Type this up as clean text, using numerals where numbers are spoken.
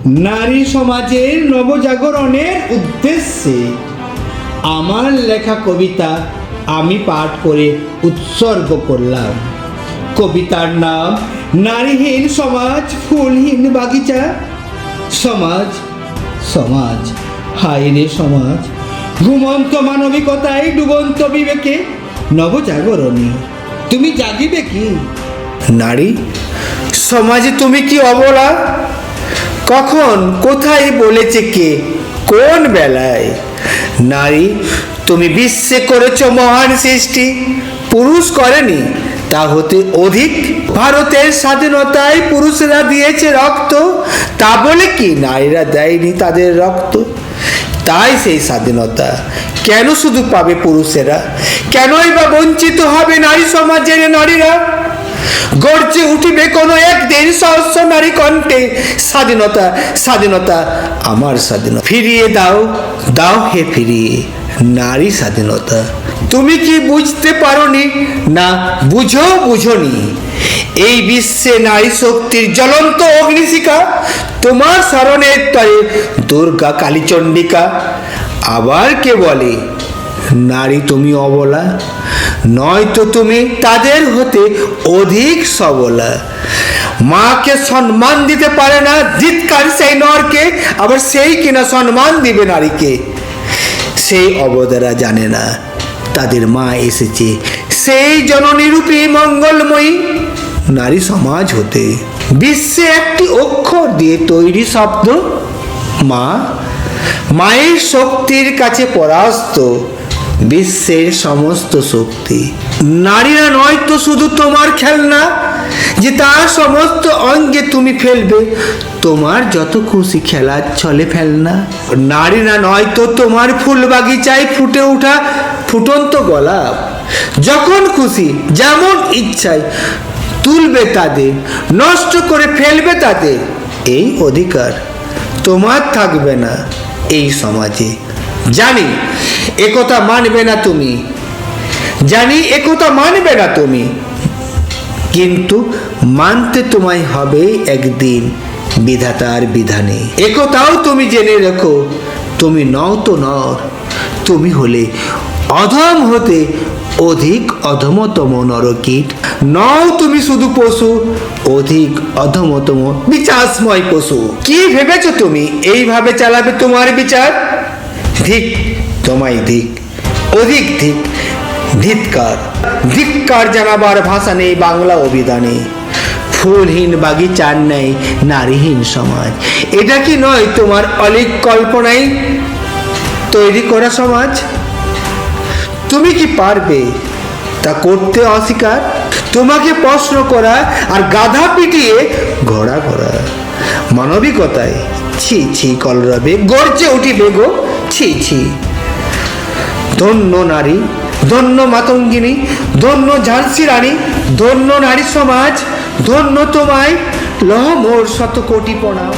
নারী সমাজের নবজাগরণের উদ্দেশ্যে আমার লেখা কবিতা আমি পাঠ করে উৎসর্গ করলাম। কবিতার নাম নারীহীন সমাজ, ফুলহীন বাগিচা। সমাজ সমাজ হায় রে সমাজ, ঘুমন্ত মানবিকতায় ডুবন্ত বিবেকে নবজাগরণী তুমি জাগিবে কি? নারী সমাজে তুমি কি অবলা? কখন কোথায় বলেছে কে, কোন বেলায়? নারী তুমি বিশ্বে করেছ মহান সৃষ্টি, পুরুষ করেনি তা হতে অধিক। ভারতের স্বাধীনতায় পুরুষরা দিয়েছে রক্ত, তা বলে কি নারীরা দেয়নি তাদের রক্ত? তাই সেই স্বাধীনতা কেন শুধু পাবে পুরুষেরা? কেনই বা বঞ্চিত হবে নারী সমাজের নারীরা? গর্জে উঠিবে কোনো একদিন সহস্র নারী কণ্ঠে, স্বাধীনতা স্বাধীনতা আমার স্বাধীনতা ফিরিয়ে দাও, দাও হে ফিরিয়ে নারী স্বাধীনতা। তুমি কি বুঝতে পারোনি? না বুঝোনি এই বিশ্বে নারী শক্তির জ্বলন্ত অগ্নিশিখা তোমার স্মরণের তরে দুর্গা কালীচণ্ডিকা। আবার কে বলে নারী তুমি অবলা? নয়তো তুমি তাদের হতে অধিক সবলা। মাকে সম্মান দিতে পারে না, ধিক্কার সেই নরকে, আবার সেই কিনা সম্মান দিবে নারীকে। সেই অবদারা জানে না তাদের মা এসেছে সেই জননীরূপী মঙ্গলময়ী নারী সমাজ হতে। বিশ্বে একটি অক্ষর দিয়ে তৈরি শব্দ মা, মায়ের শক্তির কাছে পরাস্ত বিশ্বের সমস্ত শক্তি। নারীরা নয় তো শুধু তোমার খেলনা যে তার সমস্ত অঙ্গে তুমি ফেলবে তোমার যত খুশি খেলার ছলে ফেলনা। নারীরা নয় তো তোমার ফুল বাগিচায় ফুটে ওঠা ফুটন্ত গোলাপ, যখন খুশি যেমন ইচ্ছায় তুলবে তাদের, নষ্ট করে ফেলবে তাদের। এই অধিকার তোমার থাকবে না এই সমাজে। জানি একথা মানবে না তুমি, জানি একথা মানবে না তুমি, কিন্তু মানতে তোমায় হবে একদিন বিধাতার বিধানে। একথাও তুমি জেনে রেখো, তুমি নও তো নর, তুমি হলে অধম হতে অধিক অধমতম নরকীট। নও তুমি শুধু পশু, অধিক অধমতম বিচারময় পশু। কি ভেবেছ তুমি এইভাবে চালাবে তোমার বিচার? ধিক তোমায় ধিক, অধিক ধিক, ধিক্কার ধিক্কার জানাবার ভাষা নেই বাংলা অভিধানে। ফুলহীন বাগিচার নেই নারীহীন সমাজ, এটা কি নয় তোমার অলিক কল্পনায় তৈরি করা সমাজ? তুমি কি পারবে তা করতে অস্বীকার? তোমাকে প্রশ্ন করা আর গাধা পিটিয়ে ঘোড়া করা মানবিকতায় ছি ছি কলরবে গর্জে উঠিবে গো, ছি ছি। ধন্য নারী, ধন্য মাতঙ্গিনী, ধন্য ঝাঁসি রানী, ধন্য নারী সমাজ, ধন্য তোমায় লহ মোর শত কোটি প্রণাম।